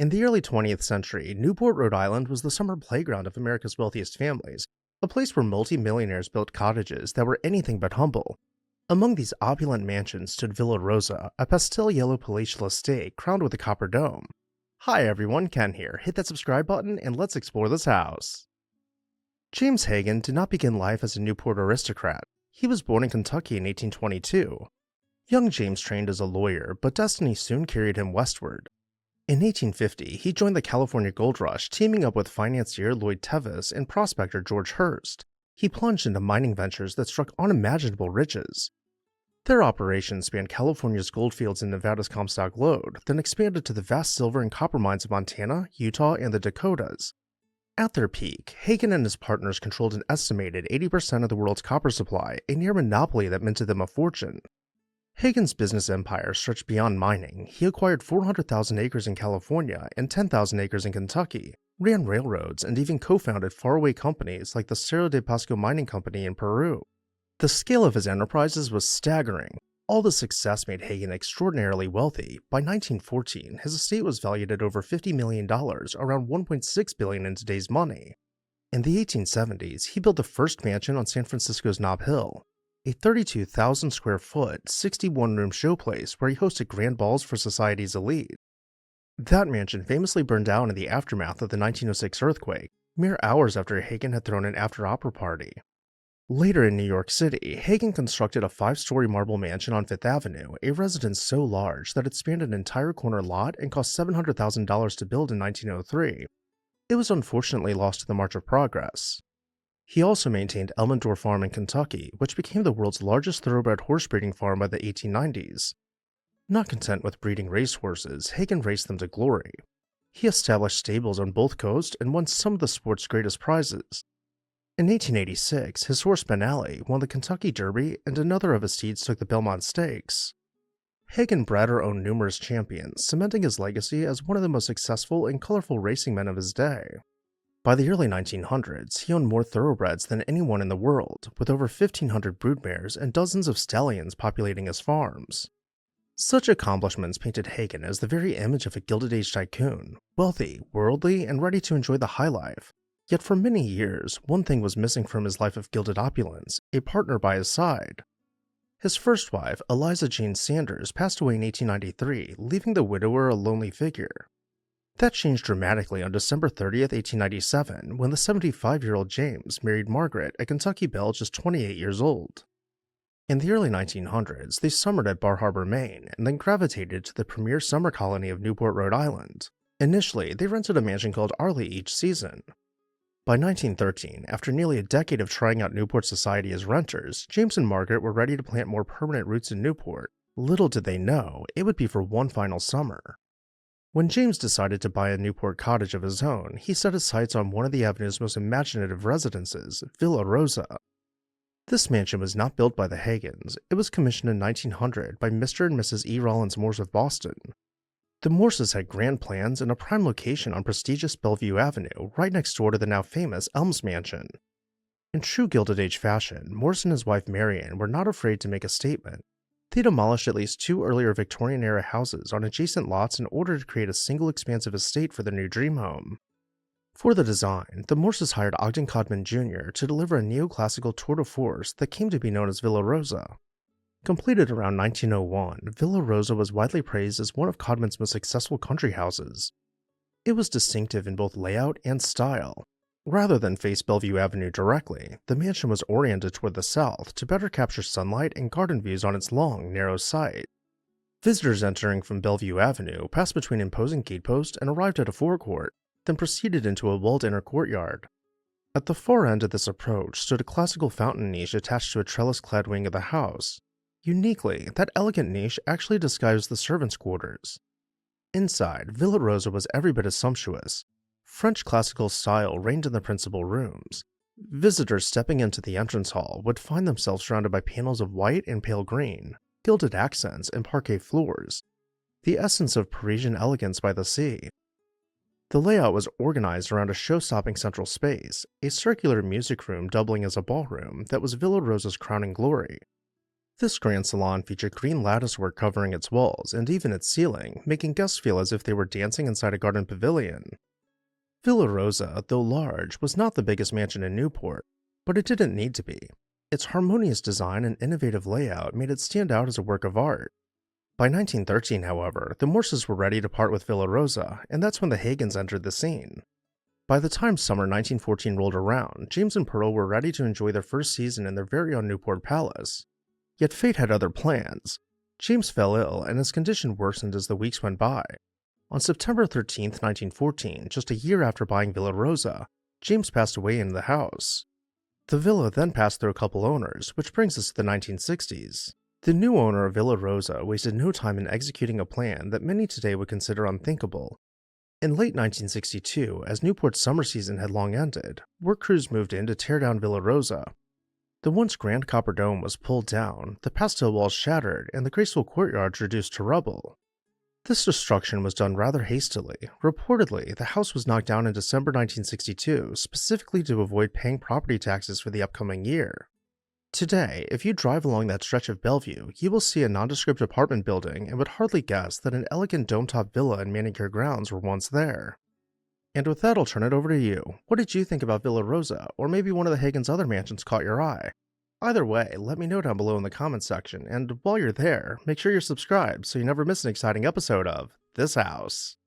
In the early 20th century, Newport, Rhode Island was the summer playground of America's wealthiest families, a place where multi-millionaires built cottages that were anything but humble. Among these opulent mansions stood Villa Rosa, a pastel yellow palatial estate crowned with a copper dome. Hi everyone, Ken here. Hit that subscribe button and let's explore this house. James Haggin did not begin life as a Newport aristocrat. He was born in Kentucky in 1822. Young James trained as a lawyer, but destiny soon carried him westward. In 1850, he joined the California Gold Rush, teaming up with financier Lloyd Tevis and prospector George Hearst. He plunged into mining ventures that struck unimaginable riches. Their operations spanned California's goldfields and Nevada's Comstock Lode, then expanded to the vast silver and copper mines of Montana, Utah, and the Dakotas. At their peak, Haggin and his partners controlled an estimated 80% of the world's copper supply, a near monopoly that minted them a fortune. Haggin's business empire stretched beyond mining. He acquired 400,000 acres in California and 10,000 acres in Kentucky, ran railroads, and even co-founded faraway companies like the Cerro de Pasco Mining Company in Peru. The scale of his enterprises was staggering. All the success made Haggin extraordinarily wealthy. By 1914, his estate was valued at over $50 million, around $1.6 billion in today's money. In the 1870s, he built the first mansion on San Francisco's Nob Hill, a 32,000 square foot, 61-room showplace where he hosted grand balls for society's elite. That mansion famously burned down in the aftermath of the 1906 earthquake, mere hours after Haggin had thrown an after-opera party. Later in New York City, Haggin constructed a 5-story marble mansion on Fifth Avenue, a residence so large that it spanned an entire corner lot and cost $700,000 to build in 1903. It was unfortunately lost to the March of Progress. He also maintained Elmendorf Farm in Kentucky, which became the world's largest thoroughbred horse breeding farm by the 1890s. Not content with breeding racehorses, Haggin raced them to glory. He established stables on both coasts and won some of the sport's greatest prizes. In 1886, his horse Ben Ali won the Kentucky Derby and another of his steeds took the Belmont Stakes. Haggin bred or owned numerous champions, cementing his legacy as one of the most successful and colorful racing men of his day. By the early 1900s, he owned more thoroughbreds than anyone in the world, with over 1,500 broodmares and dozens of stallions populating his farms. Such accomplishments painted Haggin as the very image of a Gilded Age tycoon, wealthy, worldly, and ready to enjoy the high life. Yet for many years, one thing was missing from his life of gilded opulence, a partner by his side. His first wife, Eliza Jane Sanders, passed away in 1893, leaving the widower a lonely figure. That changed dramatically on December 30th, 1897, when the 75-year-old James married Margaret, a Kentucky belle just 28 years old. In the early 1900s, they summered at Bar Harbor, Maine, and then gravitated to the premier summer colony of Newport, Rhode Island. Initially, they rented a mansion called Arley each season. By 1913, after nearly a decade of trying out Newport society as renters, James and Margaret were ready to plant more permanent roots in Newport. Little did they know, it would be for one final summer. When James decided to buy a Newport cottage of his own, he set his sights on one of the avenue's most imaginative residences, Villa Rosa. This mansion was not built by the Haggins. It was commissioned in 1900 by Mr. and Mrs. E. Rollins Morse of Boston. The Morses had grand plans and a prime location on prestigious Bellevue Avenue, right next door to the now famous Elms Mansion. In true Gilded Age fashion, Morse and his wife Marian were not afraid to make a statement. They demolished at least 2 earlier Victorian-era houses on adjacent lots in order to create a single expansive estate for their new dream home. For the design, the Morses hired Ogden Codman Jr. to deliver a neoclassical tour de force that came to be known as Villa Rosa. Completed around 1901, Villa Rosa was widely praised as one of Codman's most successful country houses. It was distinctive in both layout and style. Rather than face Bellevue Avenue directly, the mansion was oriented toward the south to better capture sunlight and garden views on its long, narrow site. Visitors entering from Bellevue Avenue passed between imposing gateposts and arrived at a forecourt, then proceeded into a walled inner courtyard. At the far end of this approach stood a classical fountain niche attached to a trellis-clad wing of the house. Uniquely, that elegant niche actually disguised the servants' quarters. Inside, Villa Rosa was every bit as sumptuous. French classical style reigned in the principal rooms. Visitors stepping into the entrance hall would find themselves surrounded by panels of white and pale green, gilded accents, and parquet floors, the essence of Parisian elegance by the sea. The layout was organized around a show-stopping central space, a circular music room doubling as a ballroom that was Villa Rosa's crowning glory. This grand salon featured green latticework covering its walls and even its ceiling, making guests feel as if they were dancing inside a garden pavilion. Villa Rosa, though large, was not the biggest mansion in Newport, but it didn't need to be. Its harmonious design and innovative layout made it stand out as a work of art. By 1913, however, the Morses were ready to part with Villa Rosa, and that's when the Haggins entered the scene. By the time summer 1914 rolled around, James and Pearl were ready to enjoy their first season in their very own Newport Palace. Yet fate had other plans. James fell ill, and his condition worsened as the weeks went by. On September 13, 1914, just a year after buying Villa Rosa, James passed away in the house. The villa then passed through a couple owners, which brings us to the 1960s. The new owner of Villa Rosa wasted no time in executing a plan that many today would consider unthinkable. In late 1962, as Newport's summer season had long ended, work crews moved in to tear down Villa Rosa. The once grand copper dome was pulled down, the pastel walls shattered, and the graceful courtyards reduced to rubble. This destruction was done rather hastily. Reportedly, the house was knocked down in December 1962 specifically to avoid paying property taxes for the upcoming year. Today, if you drive along that stretch of Bellevue, you will see a nondescript apartment building and would hardly guess that an elegant dome-top villa and manicured grounds were once there. And with that, I'll turn it over to you. What did you think about Villa Rosa, or maybe one of the Haggins' other mansions caught your eye? Either way, let me know down below in the comments section, and while you're there, make sure you're subscribed so you never miss an exciting episode of This House.